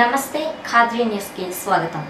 నమస్తే ఖాద్రీ న్యూస్ కి స్వాగతం।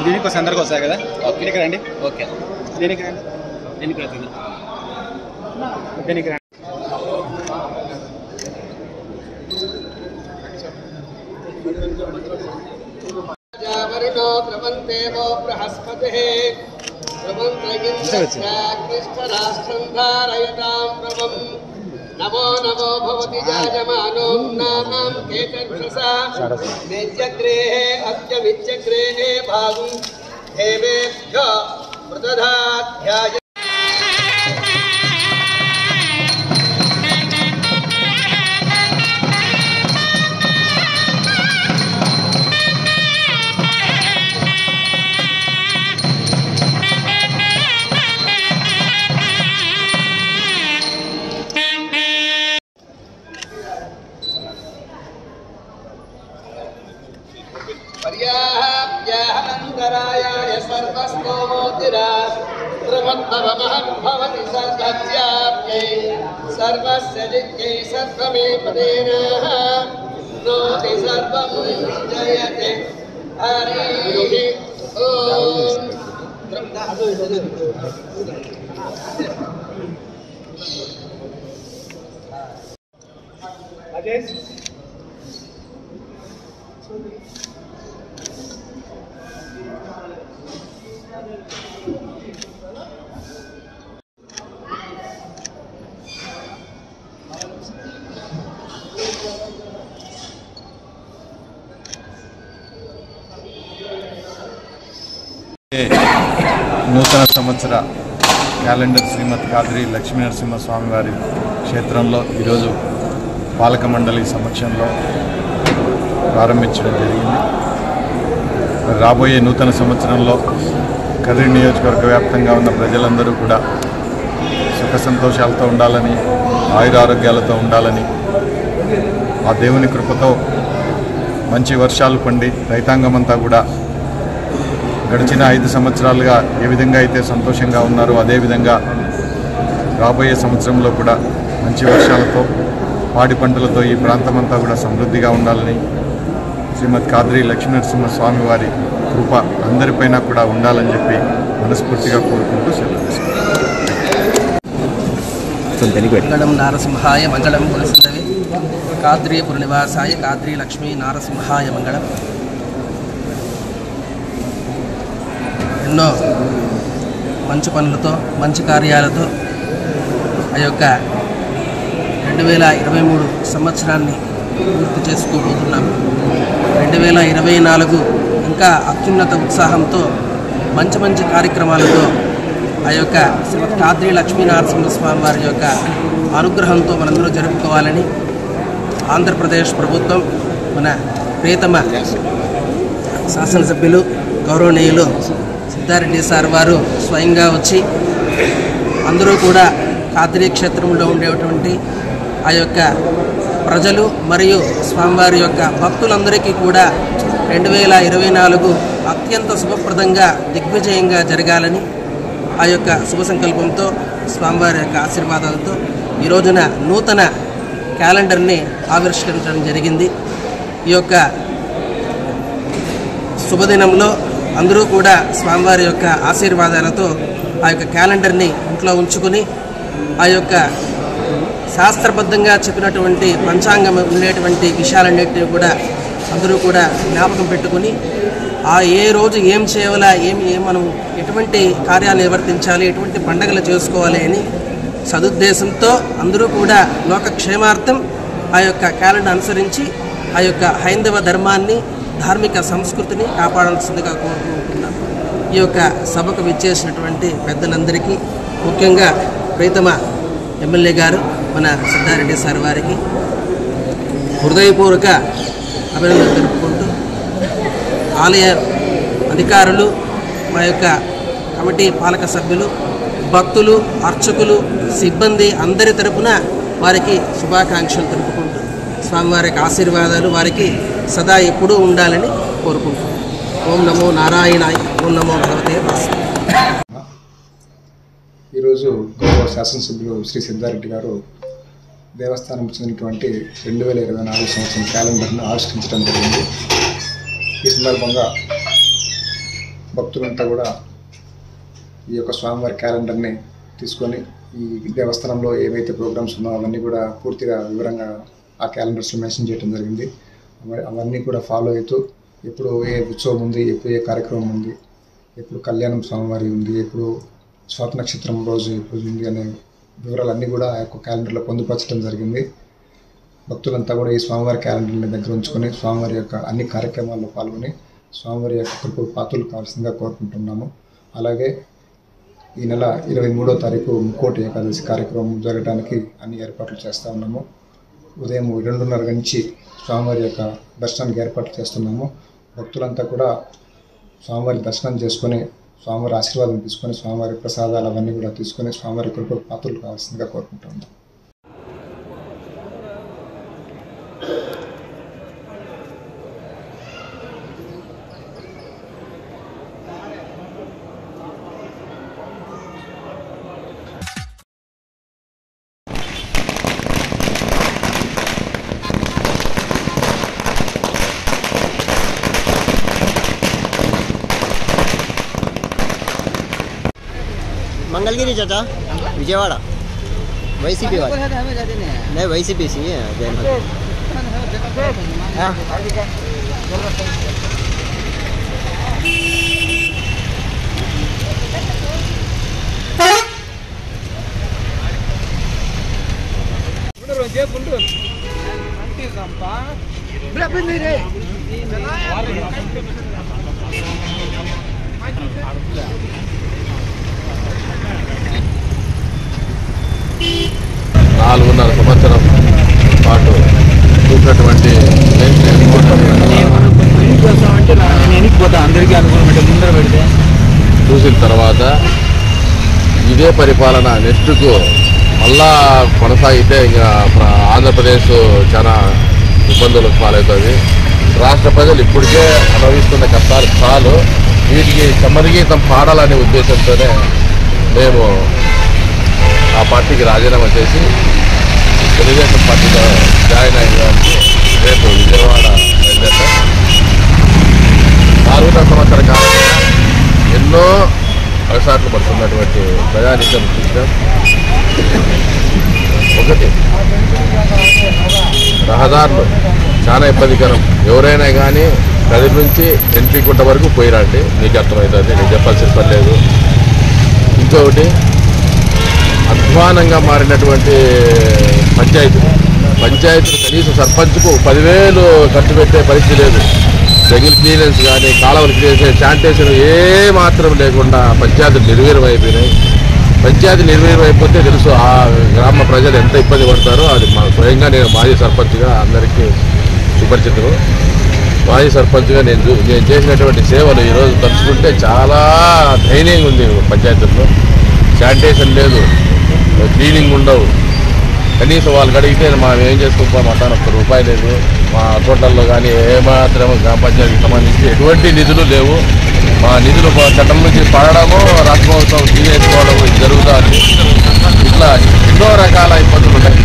దీనికి అందరికి వస్తాయి కదా, దీనికి రండి। ఓకే, దీనికి రండి, దీనికి రండి, దీనికి రండి। జావరినో ద్రవంతేవో బృహస్పతిః ద్రవంతగిరిష్ఠరాష్ట్రం ధారయతాం ప్రభం నమో నమో భవతి జాయమానో నానాం కేతర్షసా మేజ్యగ్రేహే అద్య విద్యగ్రేహే భాగం దేవేభ్యో ప్రదధాధ్యాయ। पर्याप्याहन्तरायाय सर्वस्तोमोतिरात्रमद्भवमहं भवति सर्वस्याप्यै सर्वस्य जित्यै सर्वमे पदेनः नोति सर्वं जयते हरिः ॐ। నూతన సంవత్సర క్యాలెండర్ శ్రీమద్ ఖాద్రీ లక్ష్మీ నరసింహ స్వామివారి క్షేత్రంలో ఈరోజు పాలక మండలి సమక్షంలో ప్రారంభించడం జరిగింది। రాబోయే నూతన సంవత్సరంలో కర్రీ నియోజకవర్గ వ్యాప్తంగా ఉన్న ప్రజలందరూ కూడా సుఖ సంతోషాలతో ఉండాలని, ఆయురారోగ్యాలతో ఉండాలని, ఆ దేవుని కృపతో మంచి వర్షాలు పండి రైతాంగమంతా కూడా గడిచిన 5 సంవత్సరాలుగా ఏ విధంగా అయితే సంతోషంగా ఉన్నారో అదేవిధంగా రాబోయే సంవత్సరంలో కూడా మంచి వర్షాలతో పాడి పంటలతో ఈ ప్రాంతమంతా కూడా సమృద్ధిగా ఉండాలని, శ్రీమద్ ఖాద్రీ లక్ష్మీ నరసింహ స్వామి వారి కృప అందరిపైన కూడా ఉండాలని చెప్పి మనస్ఫూర్తిగా కోరుకుంటూ సెలవు తీసుకుంటాం। మంగళం నారసింహాయ మంగళం కులసుందవి ఖాద్రీపుర నివాసాయ ఖాద్రీ లక్ష్మీ నారసింహాయ మంగళం। ఎన్నో మంచి పనులతో మంచి కార్యాలతో ఆ యొక్క 2023 సంవత్సరాన్ని పూర్తి చేసుకోబోతున్నాము। 2024 ఇంకా అత్యున్నత ఉత్సాహంతో మంచి మంచి కార్యక్రమాలతో ఆ యొక్క శ్రీమద్ ఖాద్రీ లక్ష్మీ నరసింహస్వామి వారి యొక్క అనుగ్రహంతో మనందరూ జరుపుకోవాలని ఆంధ్రప్రదేశ్ ప్రభుత్వం మన ప్రియతమ శాసనసభ్యులు గౌరవనీయులు సిద్ధారెడ్డి సార్ వారు స్వయంగా వచ్చి అందరూ కూడా ఖాద్రీ క్షేత్రంలో ఉండేటువంటి ఆ యొక్క ప్రజలు మరియు స్వామివారి యొక్క భక్తులందరికీ కూడా 2024 అత్యంత శుభప్రదంగా దిగ్విజయంగా జరగాలని ఆ యొక్క శుభ సంకల్పంతో స్వామివారి యొక్క ఆశీర్వాదాలతో ఈ రోజున నూతన క్యాలెండర్ని ఆవిష్కరించడం జరిగింది। ఈ యొక్క శుభదినంలో అందరూ కూడా స్వామివారి యొక్క ఆశీర్వాదాలతో ఆ యొక్క క్యాలెండర్ని ఇంట్లో ఉంచుకొని ఆ యొక్క శాస్త్రబద్ధంగా చెప్పినటువంటి పంచాంగం ఉండేటువంటి విషయాలన్నింటినీ కూడా అందరూ కూడా జ్ఞాపకం పెట్టుకొని ఆ ఏ రోజు ఏం చేయాలా మనం ఎటువంటి కార్యాలు నిర్వర్తించాలి, ఎటువంటి పండుగలు చేసుకోవాలి అని సదుద్దేశంతో అందరూ కూడా లోకక్షేమార్థం ఆ యొక్క క్యాలెండర్ అనుసరించి ఆ యొక్క హైందవ ధర్మాన్ని, ధార్మిక సంస్కృతిని కాపాడాల్సిందిగా కోరుకుంటున్నాం. ఈ యొక్క సభకు విచ్చేసినటువంటి పెద్దలందరికీ, ముఖ్యంగా ప్రీతమ ఎమ్మెల్యే గారు మన సిద్ధారెడ్డి సార్ వారికి హృదయపూర్వక అభినందనలు తెలుపుకుంటూ, ఆలయ అధికారులు, మా యొక్క కమిటీ పాలక సభ్యులు, భక్తులు, అర్చకులు, సిబ్బంది అందరి తరపున వారికి శుభాకాంక్షలు తెలుపుకుంటూ స్వామివారికి ఆశీర్వాదాలు వారికి సదా ఎప్పుడూ ఉండాలని కోరుకుంటున్నాం. ఓం నమో నారాయణాయ, ఓం నమో భగవతే వాసుదేవాయ. ఈరోజు గౌరవ శాసనసభ్యులు శ్రీ సిద్ధారెడ్డి గారు దేవస్థానం చెందినటువంటి 2024 సంవత్సరం క్యాలెండర్ను ఆవిష్కరించడం జరిగింది. ఈ సందర్భంగా భక్తులంతా కూడా ఈ యొక్క స్వామివారి క్యాలెండర్ని తీసుకొని ఈ దేవస్థానంలో ఏవైతే ప్రోగ్రామ్స్ ఉన్నాయో అవన్నీ కూడా పూర్తిగా వివరంగా ఆ క్యాలెండర్స్లో మెన్షన్ చేయడం జరిగింది. అవన్నీ కూడా ఫాలో అవుతూ ఎప్పుడు ఏ ఉత్సవం ఉంది, ఎప్పుడు ఏ కార్యక్రమం ఉంది, ఎప్పుడు కళ్యాణం స్వామివారి ఉంది, ఎప్పుడు స్వాతి నక్షత్రం రోజు ఎప్పుడు ఉంది అనే వివరాలన్నీ కూడా ఆ యొక్క క్యాలెండర్లో పొందుపరచడం జరిగింది. భక్తులంతా కూడా ఈ స్వామివారి క్యాలెండర్ని దగ్గర ఉంచుకొని స్వామివారి యొక్క అన్ని కార్యక్రమాల్లో పాల్గొని స్వామివారి యొక్క కృపకు పాత్రలు కావాల్సిందిగా కోరుకుంటున్నాము. అలాగే ఈ నెల 23వ తారీఖు ముక్కోటి ఏకాదశి కార్యక్రమం జరగడానికి అన్ని ఏర్పాట్లు చేస్తూ ఉన్నాము. ఉదయం 2:30 నుంచి స్వామివారి యొక్క దర్శనానికి ఏర్పాట్లు చేస్తున్నాము. భక్తులంతా కూడా స్వామివారి దర్శనం చేసుకొని స్వామివారి ఆశీర్వాదం తీసుకొని స్వామివారి ప్రసాదాలు అవన్నీ కూడా తీసుకొని స్వామివారి కృపకు పాత్రలు కావాల్సిందిగా కోరుకుంటున్నాము. मंगलगिरी चाचा विजयवाड़ा वैसीपी वाले नहीं वैसीपी सी నాలుగున్నర సంవత్సరం పాటు చూసినటువంటి చూసిన తర్వాత ఇదే పరిపాలన నెక్స్ట్కు మళ్ళా కొనసాగితే ఇంకా ఆంధ్రప్రదేశ్ చాలా ఇబ్బందులకు పాలవుతుంది. రాష్ట్ర ప్రజలు ఇప్పటికే అనుభవిస్తున్న కష్టాలు చాలు, వీటికి సమరగీతం పాడాలనే ఉద్దేశంతోనే మేము ఆ పార్టీకి రాజీనామా చేసి తెలుగుదేశం పార్టీలో జాయిన్ అయ్యేదానికి రేపు విజయవాడ బయలుదేరాం. 4 సంవత్సరాల కాలంగా ఎన్నో అవసరాలు పడుతున్నటువంటి ప్రజానీకం చూసాం. ఒకటి, రహదారులు చాలా ఇబ్బందికరం. ఎవరైనా కానీ గది నుంచి ఎంట్రీకుంట వరకు పోయిరండి, మీకు అర్థమవుతుంది, నేను చెప్పాల్సిన పని లేదు. ఇంకొకటి, అధ్వానంగా మారినటువంటి పంచాయతీలు కనీసం సర్పంచ్కు 10,000 ఖర్చు పెట్టే పరిస్థితి లేదు. జంగిల్ క్లీనెన్స్ కానీ, కాలువలు క్లీనెన్స్, శానిటేషన్ ఏ మాత్రం లేకుండా పంచాయతీలు నిర్వీర్యం అయిపోయినాయి. పంచాయతీ నిర్వీర్యం అయిపోతే తెలుసు ఆ గ్రామ ప్రజలు ఎంత ఇబ్బంది పడతారో. అది స్వయంగా నేను మాజీ సర్పంచ్గా అందరికీ సుపరిచితులు. మాజీ సర్పంచ్గా నేను చేసినటువంటి సేవలు ఈరోజు తలుచుకుంటే చాలా దయనీయంగా ఉంది. పంచాయతీల్లో శానిటేషన్ లేదు, క్లీనింగ్ ఉండవు. కనీసం వాళ్ళకి అడిగితే మనం ఏం చేసుకుంటామంటాను, ₹1 లేదు. మా తోటల్లో కానీ ఏమాత్రం గ్రామ పంచాయతీకి సంబంధించి ఎటువంటి నిధులు లేవు. మా నిధులు చట్టం నుంచి పడడము, రాష్ట్ర ప్రభుత్వం తీసుకోవడము జరుగుతుంది. ఇట్లా ఎన్నో రకాల ఇబ్బందులు ఉన్నాయి.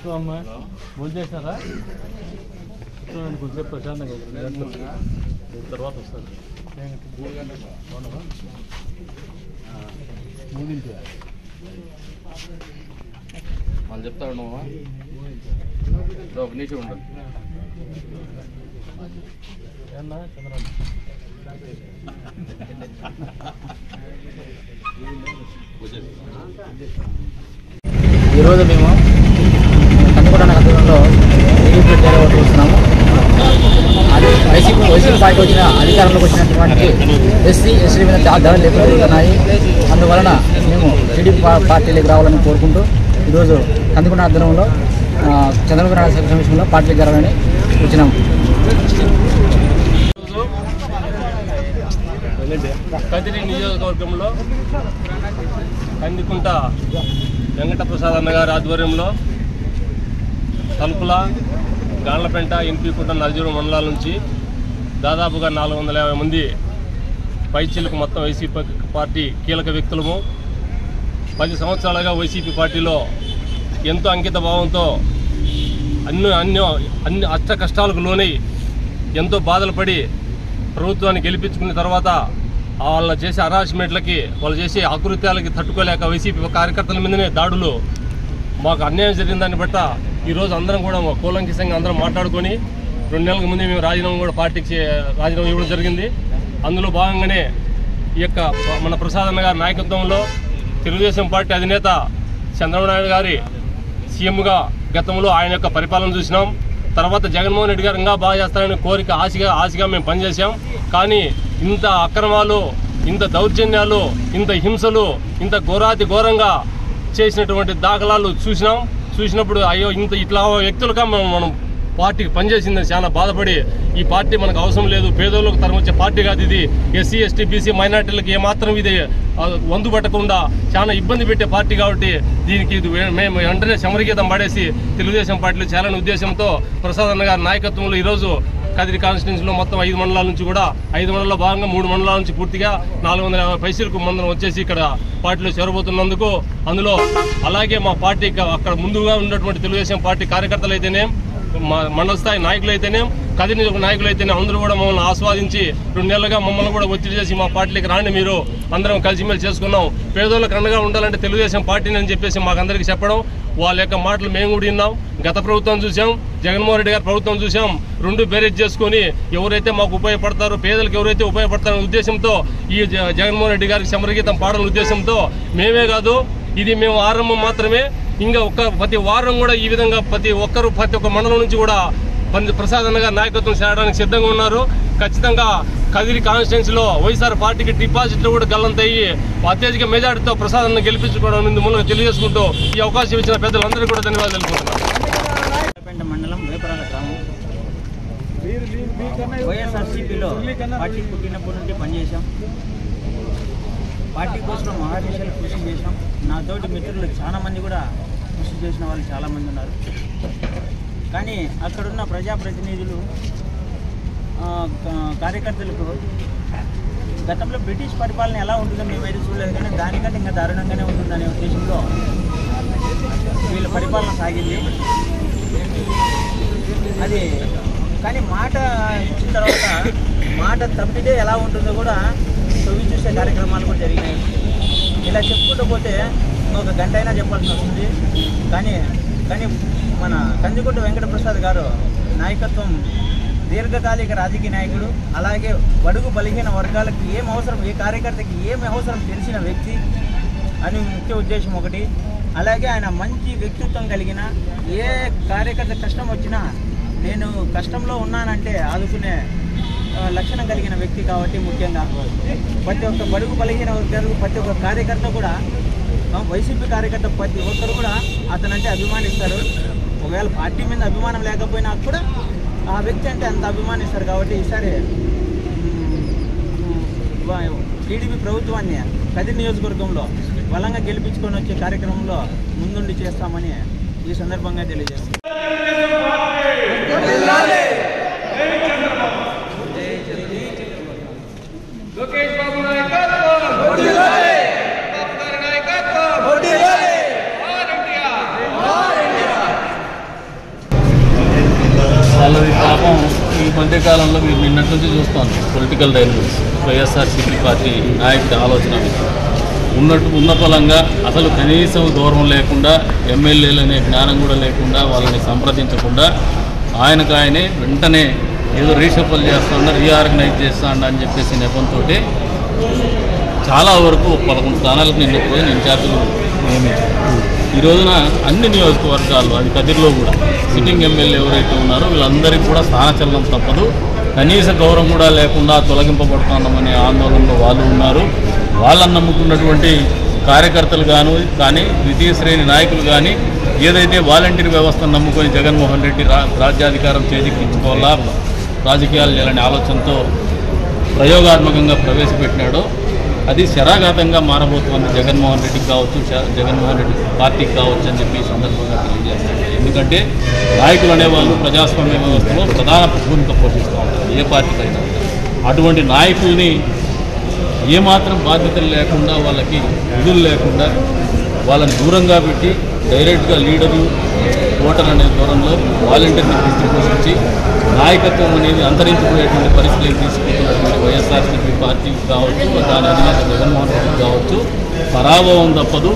భోజేసారా కొంచెం ప్రశాంతంగా తర్వాత వస్తారు 3 వాళ్ళు చెప్తా ఉన్నావా ఒక నిమిషం ఉండండి ఏమన్నా చంద్రబాబు ఈరోజు మేము కందుకూర నగరంలో టీడీపీ ఓటు వస్తున్నాము. వైసీపీ పార్టీ వచ్చిన అధికారంలోకి వచ్చినటువంటి ఎస్సీ మీద దాడులు ఎక్కువ జరుగుతున్నాయి. అందువలన మేము టీడీపీ పార్టీలోకి రావాలని కోరుకుంటూ ఈరోజు కందుకూర నగరంలో చంద్రబాబు నాయుడు సమక్షంలో పార్టీలోకి రావాలని వచ్చినాము. కదిరి నియోజకవర్గంలో కందికుంట వెంకటప్రసాద్ అన్న గారి ఆధ్వర్యంలో తలుపుల గాండ్లపెంట ఎన్పీకుంట నల్జూరు మండలాల నుంచి దాదాపుగా 450 మంది పైచీలకు మొత్తం వైసీపీ పార్టీ కీలక వ్యక్తులము 10 సంవత్సరాలుగా వైసీపీ పార్టీలో ఎంతో అంకిత భావంతో అన్ని అష్ట కష్టాలకు లోనై ఎంతో బాధలు పడి ప్రభుత్వాన్ని గెలిపించుకున్న తర్వాత వాళ్ళ చేసే హరాస్మెంట్లకి వాళ్ళు చేసే ఆకృత్యాలకి తట్టుకోలేక వైసీపీ కార్యకర్తల మీదనే దాడులు మాకు అన్యాయం జరిగిందాన్ని బట్ట ఈరోజు అందరం కూడా కూలంకిసంగా అందరం మాట్లాడుకొని 2 నెలల ముందే మేము రాజీనామా కూడా పార్టీకి రాజీనామా ఇవ్వడం జరిగింది. అందులో భాగంగానే ఈ యొక్క మన ప్రసాద్ అన్న గారి నాయకత్వంలో తెలుగుదేశం పార్టీ అధినేత చంద్రబాబు నాయుడు గారి సీఎంగా గతంలో ఆయన యొక్క పరిపాలన చూసినాం. తర్వాత జగన్మోహన్ రెడ్డి గారు ఇంకా బాగా చేస్తారని కోరిక ఆశగా మేము పనిచేసాం. కానీ ఇంత అక్రమాలు, ఇంత దౌర్జన్యాలు, ఇంత హింసలు, ఇంత ఘోరంగా చేసినటువంటి దాఖలాలు చూసినప్పుడు అయ్యో ఇట్లా వ్యక్తులుగా మనం పార్టీకి పనిచేసిందని చాలా బాధపడి ఈ పార్టీ మనకు అవసరం లేదు, పేదోళ్ళకు తరం వచ్చే పార్టీ కాదు ఇది, ఎస్సీ ఎస్టీ బీసీ మైనార్టీలకు ఏమాత్రం ఇది వందు పట్టకుండా చాలా ఇబ్బంది పెట్టే పార్టీ కాబట్టి దీనికి మేము వెంటనే సమరగీతం పడేసి తెలుగుదేశం పార్టీలో చేయాలనే ఉద్దేశంతో ప్రసాద్ అన్న గారి నాయకత్వంలో ఈరోజు కదిరి కాన్స్టిట్యూన్సీలో మొత్తం 5 మండలాల నుంచి కూడా 5 మండలాల్లో భాగంగా 3 మండలాల నుంచి పూర్తిగా 450 పైసలకు మందరం వచ్చేసి ఇక్కడ పార్టీలో చేరబోతున్నందుకు అందులో అలాగే మా పార్టీ అక్కడ ముందుగా ఉన్నటువంటి తెలుగుదేశం పార్టీ కార్యకర్తలు అయితేనే మండల స్థాయి నాయకులు అయితేనే కదిరి నాయకులు అయితేనే అందరూ కూడా మమ్మల్ని ఆస్వాదించి 2 నెలలుగా మమ్మల్ని కూడా ఒత్తిడి చేసి మా పార్టీకి రాండి మీరు అందరం కలిసిమెలిసి చేసుకున్నాం, పేదోళ్ళకి అండగా ఉండాలంటే తెలుగుదేశం పార్టీని అని చెప్పేసి మాకందరికీ చెప్పడం, వాళ్ళ యొక్క మాటలు మేము కూడా విన్నాం. గత ప్రభుత్వం చూసాం, జగన్మోహన్ రెడ్డి గారి ప్రభుత్వం చూసాం. 2 బేరేజ్ చేసుకుని ఎవరైతే మాకు ఉపయోగపడతారో, పేదలకు ఎవరైతే ఉపయోగపడతారనే ఉద్దేశంతో ఈ జగన్మోహన్ రెడ్డి గారికి సమరగీతం పాడాలనే ఉద్దేశంతో మేమే కాదు, ఇది మేము ఆరంభం మాత్రమే. ఇంకా ప్రతి వారం కూడా ఈ విధంగా ప్రతి ఒక్క మండలం నుంచి కూడా ప్రసాద్ అన్న గారి నాయకత్వం చేరడానికి సిద్ధంగా ఉన్నారు. ఖచ్చితంగా కదిరి కాన్స్టిట్యున్సీలో వైఎస్ఆర్ పార్టీకి డిపాజిట్లు కూడా గల్లంతయ్యి అత్యధిక మెజార్టీతో ప్రసాద్ అన్న గెలిపించుకోవడం మూలంగా తెలియజేసుకుంటూ ఈ అవకాశం ఇచ్చిన పెద్దలందరికీ కూడా ధన్యవాదాలు తెలుపుతున్నాను. మండలం వేపరాల గ్రామం వైఎస్ఆర్సీపీలో పార్టీ పుట్టినప్పటి నుండి పనిచేశాం. పార్టీ కోసం మహాదేశాలు కృషి చేశాం. నాతోటి మిత్రులు చాలామంది కూడా కృషి చేసిన వాళ్ళు చాలామంది ఉన్నారు. కానీ అక్కడున్న ప్రజాప్రతినిధులు కార్యకర్తలకు గతంలో బ్రిటిష్ పరిపాలన ఎలా ఉంటుందో మేమైతే చూడలేదు, కానీ దానికంటే ఇంకా దారుణంగానే ఉంటుందనే ఉద్దేశంలో వీళ్ళ పరిపాలన సాగింది. అది కానీ మాట ఇచ్చిన తర్వాత మాట తప్పితే ఎలా ఉంటుందో కూడా తొవ్వి చూసే కార్యక్రమాలు కూడా జరిగినాయి. ఇలా చెప్పుకుంటూ పోతే ఇంకొక గంట అయినా చెప్పాల్సి వస్తుంది. కానీ మన కందికుంట వెంకటప్రసాద్ గారు నాయకత్వం దీర్ఘకాలిక రాజకీయ నాయకుడు, అలాగే బడుగు బలహీన వర్గాలకు ఏం అవసరం, ఏ కార్యకర్తకి ఏం అవసరం తెలిసిన వ్యక్తి అని ముఖ్య ఉద్దేశం ఒకటి. అలాగే ఆయన మంచి వ్యక్తిత్వం కలిగిన, ఏ కార్యకర్త కష్టం వచ్చినా నేను కష్టంలో ఉన్నానంటే ఆదుకునే లక్షణం కలిగిన వ్యక్తి కాబట్టి ముఖ్యంగా ప్రతి ఒక్క బడుగు బలహీన వర్గాలకు ప్రతి ఒక్క కార్యకర్త కూడా, వైసీపీ కార్యకర్త ప్రతి ఒక్కరు కూడా అతనంటే అభిమానిస్తారు. ఒకవేళ పార్టీ మీద అభిమానం లేకపోయినా కూడా ఆ వ్యక్తి అంటే అంత అభిమానిస్తారు. కాబట్టి ఈసారి టీడీపీ ప్రభుత్వాన్ని కదిరి నియోజకవర్గంలో బలంగా గెలిపించుకొని వచ్చే కార్యక్రమంలో ముందుండి చేస్తామని ఈ సందర్భంగా తెలియజేస్తాం. మధ్యకాలంలో మీరు నిన్నటి నుంచి చూస్తాను పొలిటికల్ డైనమిక్స్ వైఎస్ఆర్సీపీ పార్టీ నాయకుడి ఆలోచన ఉన్న ఫలంగా అసలు కనీసం గౌరవం లేకుండా ఎమ్మెల్యేలు అనే జ్ఞానం కూడా లేకుండా వాళ్ళని సంప్రదించకుండా ఆయననే వెంటనే ఏదో రీషఫల్ చేస్తాడా రీఆర్గనైజ్ చేస్తాడా అని చెప్పేసి నెపంతో చాలా వరకు 11 స్థానాలకు నిన్నపోయిన ఇన్ఛార్జీలు నియమించారు. ఈ రోజున అన్ని నియోజకవర్గాల్లో అది కదిరిలో కూడా సిట్టింగ్ ఎమ్మెల్యే ఎవరైతే ఉన్నారో వీళ్ళందరికీ కూడా స్థానచలనం తప్పదు. కనీస గౌరవం కూడా లేకుండా తొలగింపబడుతున్నామనే ఆందోళనలో వాళ్ళు ఉన్నారు. వాళ్ళని నమ్ముకున్నటువంటి కార్యకర్తలు కానీ ద్వితీయ శ్రేణి నాయకులు కానీ ఏదైతే వాలంటీర్ వ్యవస్థను నమ్ముకొని జగన్మోహన్ రెడ్డి రాజ్యాధికారం చేజిక్కించుకోవాలా రాజకీయాలు చేయాలనే ఆలోచనతో ప్రయోగాత్మకంగా ప్రవేశపెట్టినాడో అది శరాఘాతంగా మారబోతోంది జగన్మోహన్ రెడ్డికి కావచ్చు, జగన్మోహన్ రెడ్డి పార్టీకి కావచ్చు అని చెప్పి ఈ సందర్భంగా తెలియజేస్తారు. ఎందుకంటే నాయకులు అనేవాళ్ళు ప్రజాస్వామ్య వ్యవస్థలో ప్రధాన భూమిక పోషిస్తూ ఉంటారు ఏ పార్టీకైనా. అటువంటి నాయకుల్ని ఏమాత్రం బాధ్యతలు లేకుండా వాళ్ళకి విధులు లేకుండా వాళ్ళని దూరంగా పెట్టి డైరెక్ట్గా లీడరు ఓటర్ అనే దూరంలో వాలంటీర్ని తీసుకుపోషించి నాయకత్వం అనేది అంతరించిపోయేటువంటి పరిస్థితులు తీసుకుంటున్నటువంటి వైఎస్ఆర్సీపీ పార్టీకి కావచ్చు, దాని అధినేత జగన్మోహన్ రెడ్డికి కావచ్చు పరాభవం తప్పదు.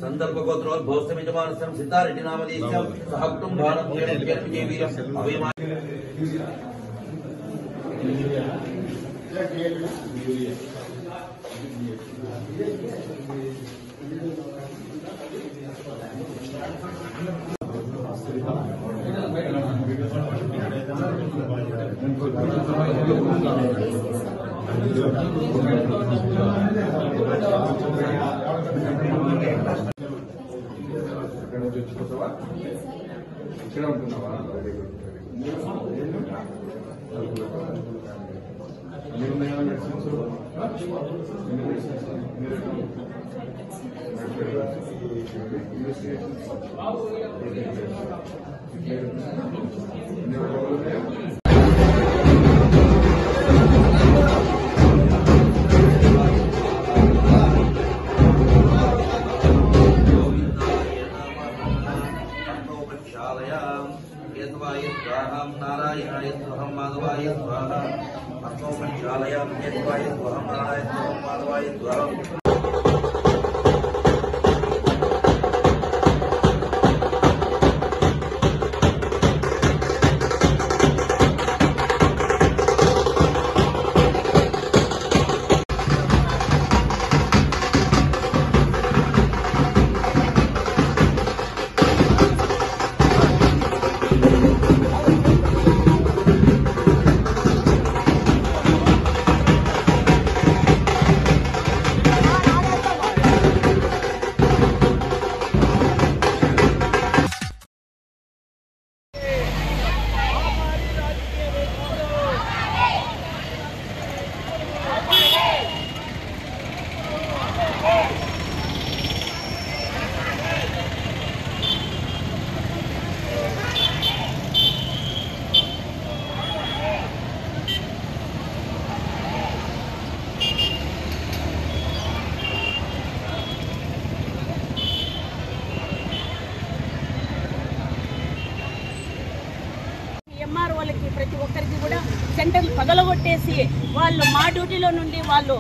संदर्भगोत्रोद्भवस्तमिजमानसं सिद्धारेड्डी नामधेयं सहक्तुं भानं वीरं अवयमा ఇక్కడ ఉంటున్నావా? नारायणाय स्वहं माधवाय स्वाहा अस्मौ पंचालयामि यद्वाय स्वहं नारायणाय स्वहं माधवाय स्वाहा పెట్టేసి వాళ్ళు మా డ్యూటీలో నుండి వాళ్ళు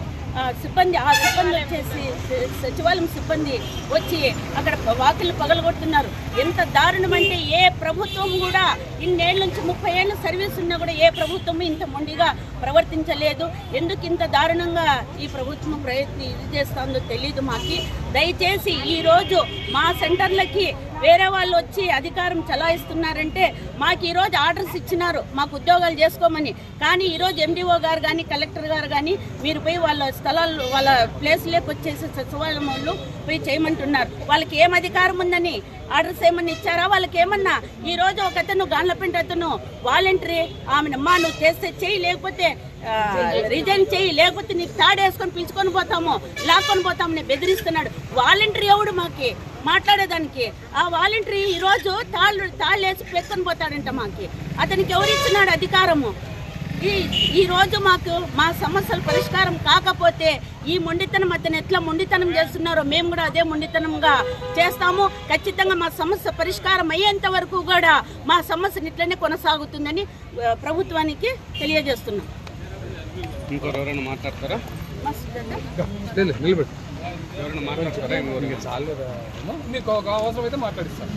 సిబ్బంది వచ్చేసి సచివాలయం సిబ్బంది వచ్చి అక్కడ వాకిళ్ళు పగలగొడుతున్నారు. ఎంత దారుణం అంటే ఏ ప్రభుత్వం కూడా ఇన్నేళ్ళ నుంచి 30 ఏళ్ళ సర్వీస్ ఉన్నా కూడా ఏ ప్రభుత్వం ఇంత మొండిగా ప్రవర్తించలేదు. ఎందుకు ఇంత దారుణంగా ఈ ప్రభుత్వం ఇది చేస్తుందో తెలియదు మాకు. దయచేసి ఈరోజు మా సెంటర్లకి వేరే వాళ్ళు వచ్చి అధికారం చలాయిస్తున్నారంటే మాకు ఈరోజు ఆర్డర్స్ ఇచ్చినారు మాకు ఉద్యోగాలు చేసుకోమని. కానీ ఈరోజు ఎండిఓ గారు కానీ కలెక్టర్ గారు కానీ మీరు పోయి వాళ్ళ స్థలాలు వాళ్ళ ప్లేస్లోకి వచ్చేసి సచివాలయం వాళ్ళు పోయి చేయమంటున్నారు. వాళ్ళకి ఏం అధికారం ఉందని ఆర్డర్స్ ఏమన్నా ఇచ్చారా? వాళ్ళకి ఏమన్నా ఈరోజు ఒక అతను గాన్లపెంట అతను వాలంటరీ ఆమెనమ్మా నువ్వు చేస్తే చెయ్యి, లేకపోతే రిజైన్ చెయ్యి, లేకపోతే నీకు తాడేసుకొని పిలుచుకొని పోతాము, లాక్కొని పోతామని బెదిరిస్తున్నాడు. వాలంటరీ ఎవడు మాకి మాట్లాడేదానికి? ఆ వాలంటరీ ఈరోజు తాళ్ళు వేసి పెట్టుకొని పోతాడంట మాకి. అతనికి ఎవరిచ్చినాడు అధికారము? ఈ రోజు మాకు మా సమస్యలు పరిష్కారం కాకపోతే ఈ మొండితనం అతను ఎట్లా మొండితనం చేస్తున్నారో మేము కూడా అదే మొండితనంగా చేస్తాము. ఖచ్చితంగా మా సమస్య పరిష్కారం అయ్యేంత వరకు కూడా మా సమస్యను ఇట్లనే కొనసాగుతుందని ప్రభుత్వానికి తెలియజేస్తున్నాం. ఎవరైనా మాట్లాడతారా? ఎవరైనా మాట్లాడతారా? మీకు అవసరం అయితే మాట్లాడిస్తాను.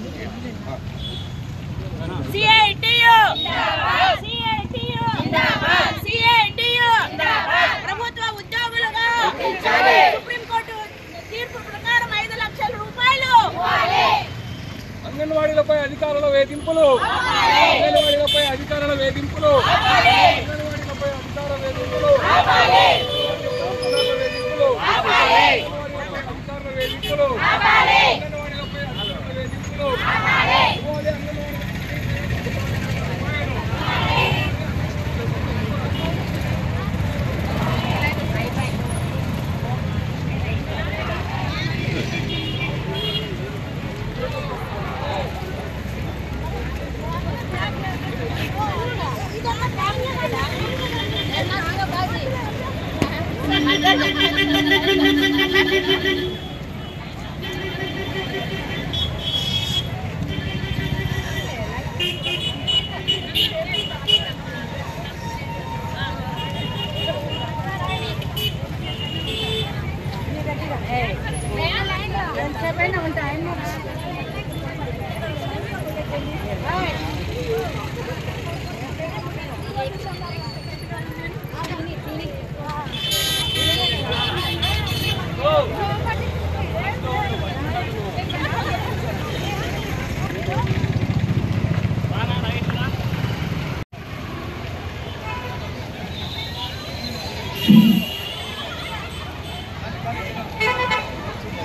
ప్రభుత్వ ఉద్యోగులుగా సుప్రీంకోర్టు తీర్పు ప్రకారం 5 లక్షల రూపాయలు. అంగన్వాడీలపై అధికారుల వేధింపులు, అంగన్వాడీలపై అధికారుల వేధింపులు, అంగన్వాడీలపై అధికార వేధింపులు, అధికారుల వేధింపులు, అంగన్వాడీలపై అధికారుల వేధింపులు.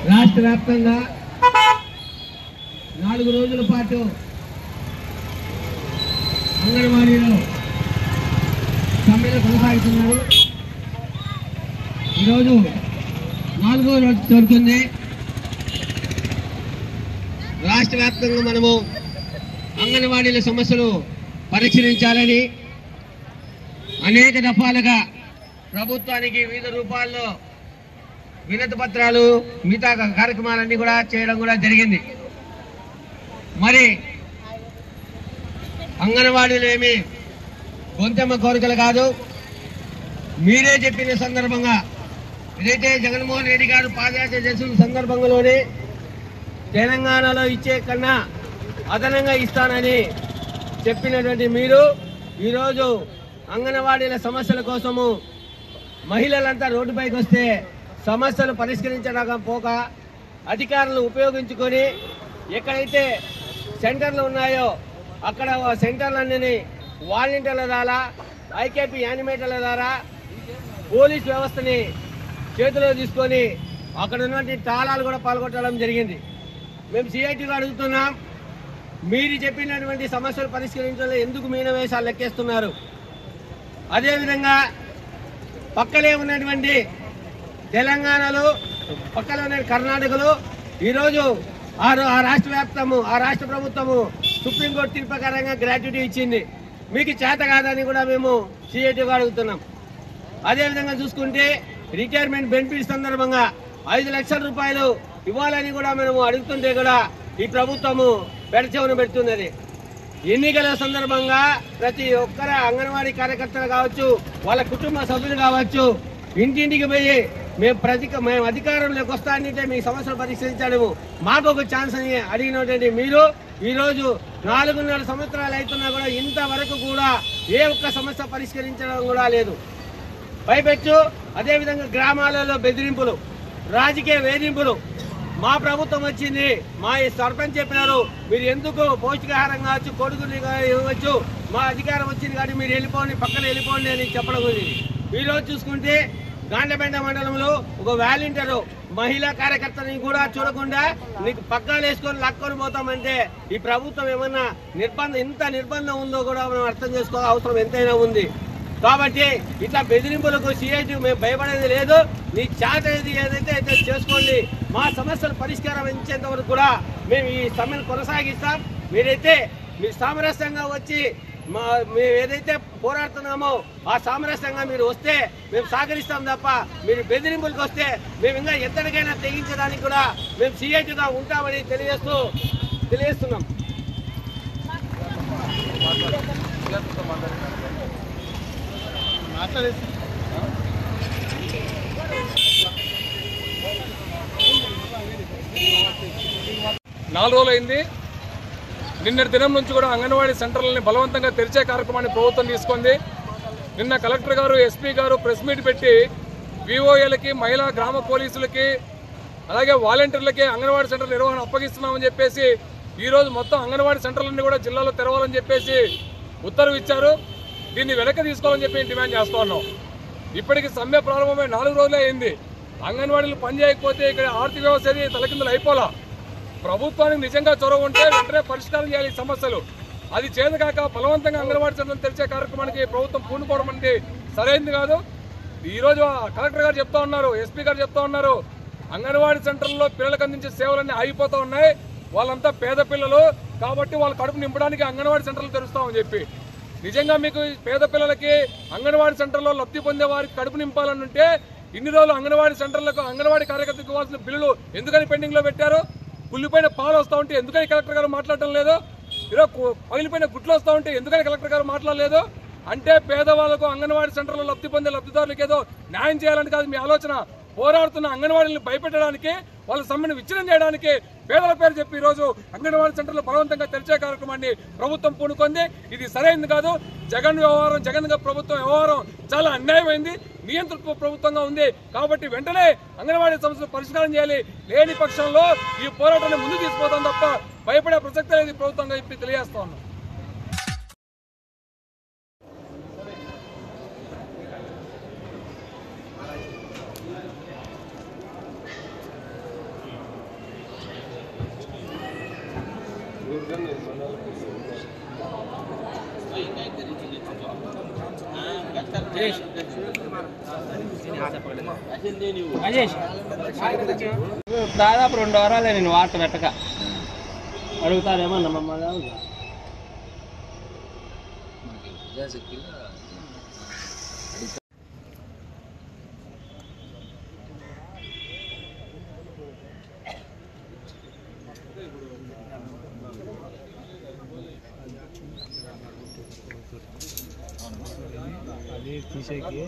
రాష్ట్ర వ్యాప్తంగా 4 రోజుల పాటు అంగన్వాడీలో సమ్మెలు కొనసాగుతున్నారు. ఈరోజు 4వ రోజు జరుగుతుంది. రాష్ట్ర వ్యాప్తంగా మనము అంగన్వాడీల సమస్యలు పరిశీలించాలని అనేక దఫాలుగా ప్రభుత్వానికి వివిధ రూపాల్లో వినతి పత్రాలు మిగతా కార్యక్రమాలన్నీ కూడా చేయడం కూడా జరిగింది. మరి అంగన్వాడీలు ఏమి గొంతెమ్మ కోరికలు కాదు. మీరే చెప్పిన సందర్భంగా ఏదైతే జగన్మోహన్ రెడ్డి గారు పాదయాత్ర చేసిన సందర్భంలోనే తెలంగాణలో ఇచ్చే కన్నా అదనంగా ఇస్తానని చెప్పినటువంటి మీరు ఈరోజు అంగన్వాడీల సమస్యల కోసము మహిళలంతా రోడ్డుపైకి వస్తే సమస్యలు పరిష్కరించడం పోక అధికారులు ఉపయోగించుకొని ఎక్కడైతే సెంటర్లు ఉన్నాయో అక్కడ సెంటర్లన్నీ వాలంటీర్ల ద్వారా ఐకేపీ యానిమేటర్ల ద్వారా పోలీస్ వ్యవస్థని చేతిలో తీసుకొని అక్కడ ఉన్నటువంటి తాళాలు కూడా పాల్గొట్టడం జరిగింది. మేము సిఐటిగా అడుగుతున్నాం, మీరు చెప్పినటువంటి సమస్యలు పరిష్కరించడంలో ఎందుకు మీనవేశాలు లెక్కేస్తున్నారు? అదేవిధంగా పక్కనే ఉన్నటువంటి తెలంగాణలో పక్కనే ఉన్న కర్ణాటకలో ఈరోజు ఆ రాష్ట్ర ప్రభుత్వము సుప్రీంకోర్టు తీర్పు ప్రకారంగా గ్రాట్యుటీ ఇచ్చింది. మీకు చేత కాదని కూడా మేము సిఐటిగా అడుగుతున్నాం. అదేవిధంగా చూసుకుంటే రిటైర్మెంట్ బెనిఫిట్ సందర్భంగా 5 లక్షల రూపాయలు ఇవ్వాలని కూడా మేము అడుగుతుంటే కూడా ఈ ప్రభుత్వము పెడచెవును పెడుతున్నది. ఎన్నికల సందర్భంగా ప్రతి ఒక్కరు అంగన్వాడీ కార్యకర్తలు కావచ్చు, వాళ్ళ కుటుంబ సభ్యులు కావచ్చు, ఇంటింటికి పోయి మేము అధికారంలోకి వస్తానంటే మీ సమస్యలు పరిష్కరించడము మాకు ఒక ఛాన్స్ అని అడిగినటువంటి మీరు ఈరోజు 4.5 సంవత్సరాలు అవుతున్నా కూడా ఇంతవరకు కూడా ఏ ఒక్క సమస్య పరిష్కరించడం కూడా లేదు. పైపెచ్చు అదేవిధంగా గ్రామాలలో బెదిరింపులు, రాజకీయ వేధింపులు. మా ప్రభుత్వం వచ్చింది, మా సర్పంచ్ చెప్పినారు మీరు ఎందుకు పౌష్టికాహారం కావచ్చు, కొడుకుని ఇవ్వచ్చు, మా అధికారం వచ్చింది కాబట్టి మీరు వెళ్ళిపోండి, పక్కన వెళ్ళిపోండి అని చెప్పడం జరిగింది. ఈరోజు చూసుకుంటే గాండ్లపేట మండలంలో ఒక వాలంటీరు మహిళా కార్యకర్తని కూడా చూడకుండా నీకు పక్కాలు వేసుకొని లాక్కొని పోతామంటే ఈ ప్రభుత్వం ఏమన్నా ఇంత నిర్బంధం ఉందో కూడా మనం అర్థం చేసుకోవాల్సిన అవసరం ఎంతైనా ఉంది. కాబట్టి ఇట్లా బెదిరింపులకు సిఐటి మేము భయపడేది లేదు. నీ చాట ఏదైతే అయితే చేసుకోండి. మా సమస్యలు పరిష్కారం ఇచ్చేంత వరకు కూడా మేము ఈ సమ్మెను కొనసాగిస్తాం. మీరైతే మీరు సామరస్యంగా వచ్చి మేము ఏదైతే పోరాడుతున్నామో ఆ సామరస్యంగా మీరు వస్తే మేము సహకరిస్తాం తప్ప మీరు బెదిరింపులకు వస్తే మేము ఇంకా ఎంతటికైనా తెగించడానికి కూడా మేము సిఐటిగా ఉంటామని తెలియజేస్తున్నాం. నాలుగు రోజులైంది. నిన్నటి దినం నుంచి కూడా అంగన్వాడీ సెంటర్లని బలవంతంగా తెరిచే కార్యక్రమాన్ని ప్రభుత్వం తీసుకుంది. నిన్న కలెక్టర్ గారు, ఎస్పీ గారు ప్రెస్ మీట్ పెట్టి విఓఏలకి, మహిళా గ్రామ పోలీసులకి, అలాగే వాలంటీర్లకి అంగన్వాడీ సెంటర్ నిర్వహణ అప్పగిస్తున్నామని చెప్పేసి ఈరోజు మొత్తం అంగన్వాడీ సెంటర్లన్నీ కూడా జిల్లాలో తెరవాలని చెప్పేసి ఉత్తర్వు ఇచ్చారు. దీన్ని వెనక్కి తీసుకోవాలని చెప్పి డిమాండ్ చేస్తూ ఉన్నాం. ఇప్పటికి సమ్మె ప్రారంభమై 4 రోజులే అయింది. అంగన్వాడీలు పనిచేయకపోతే ఇక్కడ ఆర్థిక వ్యవస్థ తలకిందులు అయిపోలా. ప్రభుత్వానికి నిజంగా చొరవ ఉంటే వెంటనే పరిష్కారం చేయాలి ఈ సమస్యలు. అది చేతకాక బలవంతంగా అంగన్వాడీ సెంటర్లు తెరిచే కార్యక్రమానికి ప్రభుత్వం పూనుకోవడం అంటే సరైనది కాదు. ఈరోజు కలెక్టర్ గారు చెప్తా ఉన్నారు, ఎస్పీ గారు చెప్తా ఉన్నారు, అంగన్వాడీ సెంటర్లో పిల్లలకు అందించే సేవలన్నీ ఆగిపోతూ ఉన్నాయి. వాళ్ళంతా పేద పిల్లలు కాబట్టి వాళ్ళ కడుపు నింపడానికి అంగన్వాడీ సెంటర్లు తెరుస్తామని చెప్పి. నిజంగా మీకు పేద పిల్లలకి అంగన్వాడీ సెంటర్లో లబ్ధి పొందే వారికి కడుపు నింపాలని ఉంటే ఇన్ని రోజులు అంగన్వాడీ సెంటర్లకు అంగన్వాడీ కార్యకర్తలకు ఇవ్వాల్సిన బిల్లులు ఎందుకని పెండింగ్లో పెట్టారు? కుళ్ళిపోయిన పాలు వస్తూ ఉంటే ఎందుకని కలెక్టర్ గారు మాట్లాడటం లేదు? ఈరోజు పగిలిపోయిన గుట్లు వస్తూ ఉంటే ఎందుకని కలెక్టర్ గారు మాట్లాడలేదు? అంటే పేదవాళ్లకు అంగన్వాడీ సెంటర్లో లబ్ధి పొందే లబ్ధిదారులకు ఏదో న్యాయం చేయాలని కాదు మీ ఆలోచన. పోరాడుతున్న అంగన్వాడీని భయపెట్టడానికి, వాళ్ళ సమ్మెను విచ్ఛిన్నం చేయడానికి పేదల పేరు చెప్పి ఈరోజు అంగన్వాడీ సెంటర్లు బలవంతంగా తెరిచే కార్యక్రమాన్ని ప్రభుత్వం పూనుకుంది. ఇది సరైనది కాదు. జగన్ ప్రభుత్వం వ్యవహారం చాలా అన్యాయమైంది, నియంత్రణ ప్రభుత్వంగా ఉంది. కాబట్టి వెంటనే అంగన్వాడీ సమస్యలు పరిష్కారం చేయాలి. లేని పక్షంలో ఈ పోరాటాన్ని ముందుకు తీసుకుపోతాం తప్ప భయపడే ప్రసక్తి అనేది ప్రభుత్వంగా చెప్పి తెలియజేస్తా ఉన్నాం. దాదాపు 2 వారాలే నేను వాటర్ పెట్టక అడుగుతారేమో నమ్మమ్మ. అది తీసేకి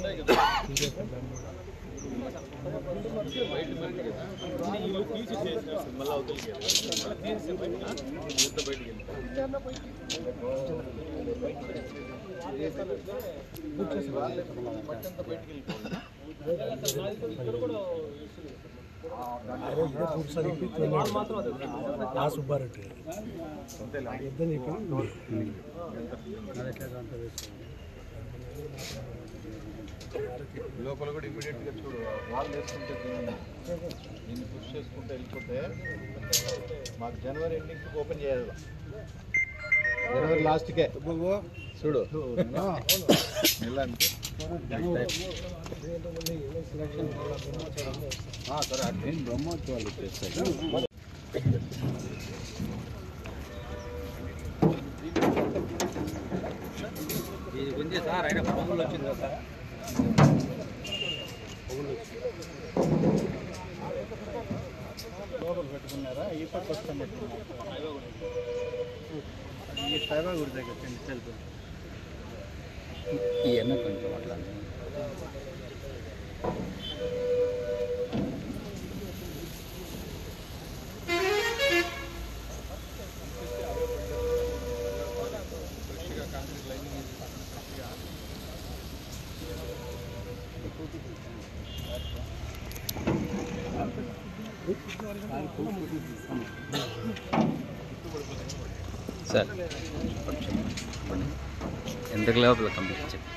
సుబ్బారెడ్డి లోపల కూడా ఇమీడియట్గా చూడు వాళ్ళు వేసుకుంటే దీన్ని పుష్ చేసుకుంటే వెళ్ళిపోతే మాకు జనవరి ఎండింగ్కి ఓపెన్ చేయాలి. జనవరి లాస్ట్కే చూడు సరే అట్లా బ్రహ్మోత్సవాలు చేస్తాయి. ఇది కొంచెం సార్ ఆయన పొంగులు వచ్చింది సార్. లోపల పెట్టుకున్నారా? ఈ పక్క వస్తాం పెట్టుకున్నారా? ఇవన్నీ కొంచెం అట్లా సార్ ఎందుకు లోపల కంప్లీట్ చెప్పి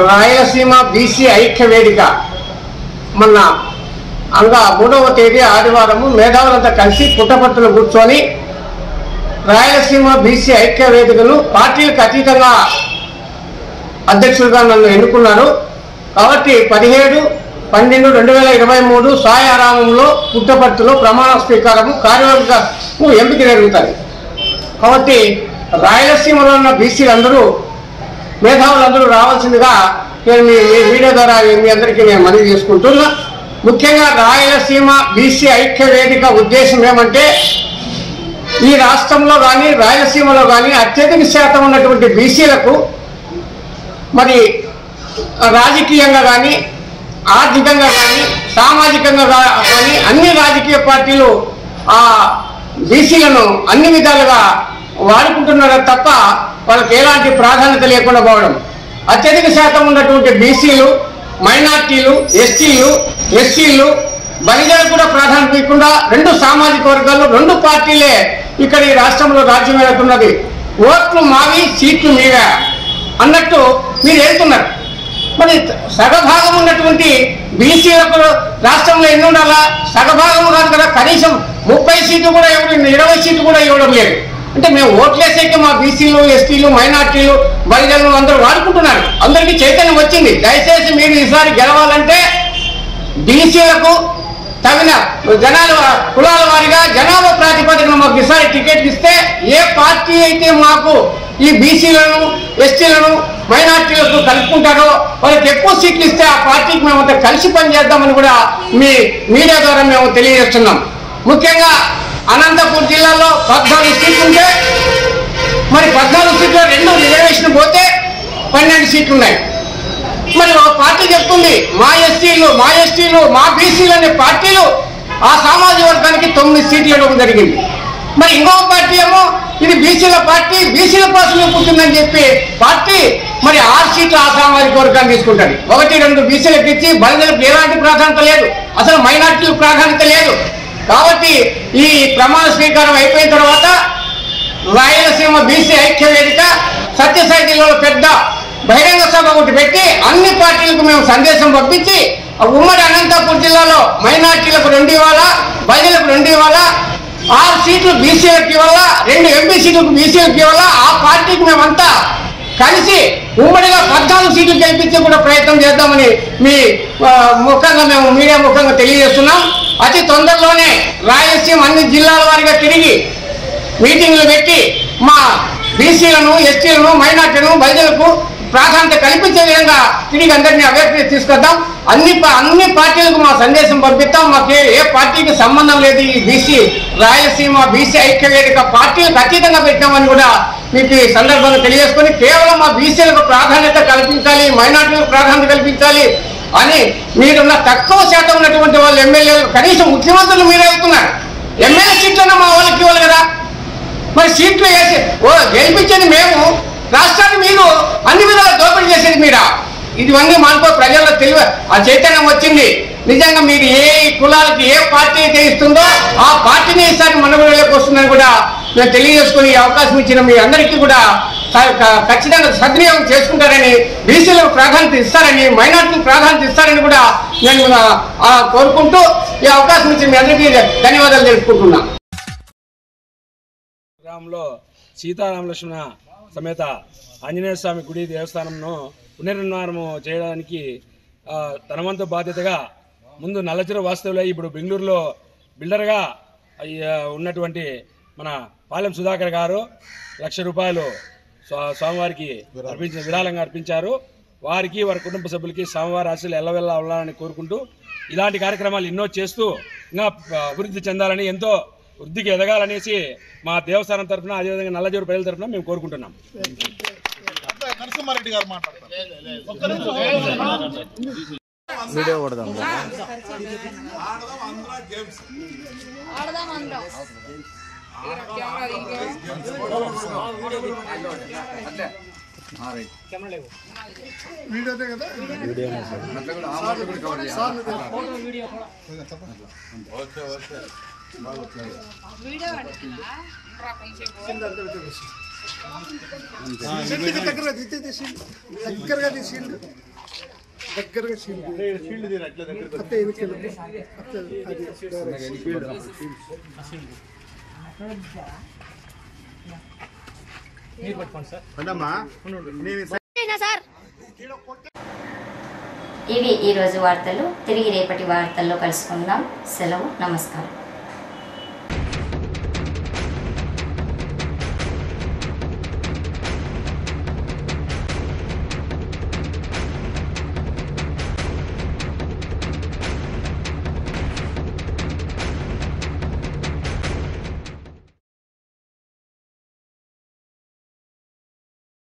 రాయలసీమ బీసీ ఐక్య వేదిక మొన్న 3వ తేదీ ఆదివారము మేధావులంతా కలిసి పుట్టపర్తిలో కూర్చొని రాయలసీమ బీసీ ఐక్య వేదికను పార్టీలకు అతీతంగా అధ్యక్షుడిగా నన్ను ఎన్నుకున్నారు. కాబట్టి 17/12/2023 సాయారామంలో పుట్టపర్తిలో ప్రమాణ స్వీకారము కార్యవర్గము ఎంపిక జరుగుతుంది. కాబట్టి రాయలసీమలో ఉన్న బీసీలందరూ మేధావులందరూ రావాల్సిందిగా నేను మీ మీడియా ద్వారా మీ అందరికీ నేను మనవి చేసుకుంటున్నా. ముఖ్యంగా రాయలసీమ బీసీ ఐక్య వేదిక ఉద్దేశం ఏమంటే ఈ రాష్ట్రంలో కానీ రాయలసీమలో కానీ అత్యధిక శాతం ఉన్నటువంటి బీసీలకు మరి రాజకీయంగా కానీ ఆర్థికంగా కానీ సామాజికంగా కానీ అన్ని రాజకీయ పార్టీలు ఆ బీసీలను అన్ని విధాలుగా వాడుకుంటున్నారే తప్ప వాళ్ళకి ఎలాంటి ప్రాధాన్యత లేకుండా పోవడం. అత్యధిక శాతం ఉన్నటువంటి బీసీలు, మైనార్టీలు, ఎస్సీలు, బలిజలకు కూడా ప్రాధాన్యత ఇవ్వకుండా 2 సామాజిక వర్గాలు 2 పార్టీలే ఇక్కడ ఈ రాష్ట్రంలో రాజ్యం వెళ్తున్నది. ఓట్లు మావి, సీట్లు మీవే అన్నట్టు మీరు వెళ్తున్నారు. మరి సగభాగం ఉన్నటువంటి బీసీలకు రాష్ట్రంలో ఎన్ని ఉండాలా? సగభాగం కాదు కదా, కనీసం 30 సీట్లు కూడా ఇవ్వడం, 20 సీట్లు కూడా ఇవ్వడం లేదు. అంటే మేము ఓట్లేసేకి మా బీసీలు, ఎస్టీలు, మైనార్టీలు, బలిజలు అందరూ వాడుకుంటున్నారు. అందరికీ చైతన్యం వచ్చింది. దయచేసి మీరు ఈసారి గెలవాలంటే బీసీలకు తగిన జనాల కులాల వారిగా జనాభా ప్రాతిపదికన మాకు ఈసారి టికెట్లు ఇస్తే ఏ పార్టీ అయితే మాకు ఈ బీసీలను, ఎస్టీలను, మైనార్టీలకు కలుపుకుంటారో వాళ్ళకి ఎక్కువ సీట్లు ఇస్తే ఆ పార్టీకి మేమంతా కలిసి పనిచేద్దామని కూడా మీ మీడియా ద్వారా మేము తెలియజేస్తున్నాం. ముఖ్యంగా అనంతపూర్ జిల్లాలో 14 సీట్లు ఉంటే మరి 14 సీట్లు 2 రిజర్వేషన్ పోతే 12 సీట్లు ఉన్నాయి. మరి ఒక పార్టీ చెప్తుంది మా ఎస్టీలు, మా ఎస్టీలు, మా బీసీలు అనే పార్టీలు ఆ సామాజిక వర్గానికి 9 సీట్లు ఇవ్వడం జరిగింది. మరి ఇంకొక పార్టీ ఏమో ఇది బీసీల పార్టీ, బీసీల కోసం పుట్టిందని చెప్పి పార్టీ మరి 6 సీట్లు ఆ సామాజిక వర్గాన్ని తీసుకుంటుంది. 1, 2 బీసీలకు ఇచ్చి బలిజలకు ఎలాంటి ప్రాధాన్యత లేదు, అసలు మైనార్టీలకు ప్రాధాన్యత లేదు. కాబట్టి ఈ ప్రమాణ స్వీకారం అయిపోయిన తర్వాత రాయలసీమ బీసీ ఐక్య వేదిక సత్యసాయి జిల్లాలో పెద్ద బహిరంగ సభ ఒకటి పెట్టి అన్ని పార్టీలకు మేము సందేశం పంపించి ఉమ్మడి అనంతపురం జిల్లాలో మైనార్టీలకు 2 ఇవ్వాలా, బలిజలకు 2 ఇవ్వాలా, 6 సీట్లు బీసీలకు ఇవ్వాలా, 2 ఎంపీ సీట్లకు బీసీలకు ఇవ్వాలా. ఆ పార్టీకి మేమంతా కలిసి ఉమ్మడిగా 14 సీట్లు గెలిపించే కూడా ప్రయత్నం చేద్దామని మీ ముఖంగా మేము మీడియా ముఖంగా తెలియజేస్తున్నాం. అతి తొందరలోనే రాయలసీమ అన్ని జిల్లాల వారిగా తిరిగి మీటింగ్లు పెట్టి మా బీసీలను, ఎస్టీలను, మైనార్టీలను, బలిజలకు ప్రాధాన్యత కల్పించే విధంగా తిరిగి అందరినీ అవేర్నెస్ తీసుకొద్దాం. అన్ని పార్టీలకు మా సందేశం పంపిస్తాం. మాకు ఏ పార్టీకి సంబంధం లేదు. ఈ బీసీ రాయలసీమ బీసీ ఐక్య వేదిక పార్టీలకు అతీతంగా పెట్టామని కూడా మీకు ఈ సందర్భంగా తెలియజేసుకొని కేవలం మా బీసీలకు ప్రాధాన్యత కల్పించాలి, మైనార్టీలకు ప్రాధాన్యత కల్పించాలి అని మీరున్న తక్కువ శాతం ఉన్నటువంటి వాళ్ళు ఎమ్మెల్యేలు, కనీసం ముఖ్యమంత్రులు మీరే అవుతున్నారు. ఎమ్మెల్యే సీట్లన్నా మా వాళ్ళకి ఇవ్వాలి కదా. మరి సీట్లు వేసి గెలిపించేది మేము, రాష్ట్రాన్ని మీరు అన్ని విధాలా దోపిడీ చేసేది మీరా? ఇవన్నీ మనకు ప్రజల్లో తెలివి ఆ చైతన్యం వచ్చింది. నిజంగా మీరు ఏ కులాలకి ఏ పార్టీ అయితే ఇస్తుందో ఆ పార్టీని ఈసారి మనగడలోకి వస్తుందని కూడా మేము తెలియజేసుకుని ఈ అవకాశం ఇచ్చిన మీ అందరికీ కూడా ఖచ్చితంగా సద్వినియోగం చేసుకుంటారని, బీసీలకు ప్రాధాన్యత ఇస్తారని, మైనార్టీలకు ప్రాధాన్యత ఇస్తారని కూడా నేను కోరుకుంటూ ఈ అవకాశం ఇచ్చిన మీ అందరికీ ధన్యవాదాలు తెలుపుకుంటున్నా. గ్రామంలో సీతారామలక్ష్మణ సమేత ఆంజనేయ స్వామి గుడి దేవస్థానంను పునర్నిర్మాణం చేయడానికి తన వంతు బాధ్యతగా ముందు నల్లచెరువు వాస్తవులై ఇప్పుడు బెంగళూరులో బిల్డర్గా ఉన్నటువంటి మన పాలెం సుధాకర్ గారు ₹1,00,000 స్వామివారికి విరాళంగా అర్పించారు. వారికి వారి కుటుంబ సభ్యులకి స్వామివారి ఆశలు ఎల్లవెల్లా ఉండాలని కోరుకుంటూ ఇలాంటి కార్యక్రమాలు ఎన్నో చేస్తూ ఇంకా అభివృద్ధి చెందాలని, ఎంతో వృద్ధికి ఎదగాలనేసి మా దేవస్థానం తరఫున, అదేవిధంగా నల్లచెరువు ప్రజల తరఫున మేము కోరుకుంటున్నాం. నరసింహారెడ్డి గారు వీడియో కొడదాం. వీడియోదే కదా, దగ్గరగా తీసిండు ఇవి ఈరోజు వార్తలు. తిరిగి రేపటి వార్తల్లో కలుసుకుందాం. సెలవు, నమస్కారం.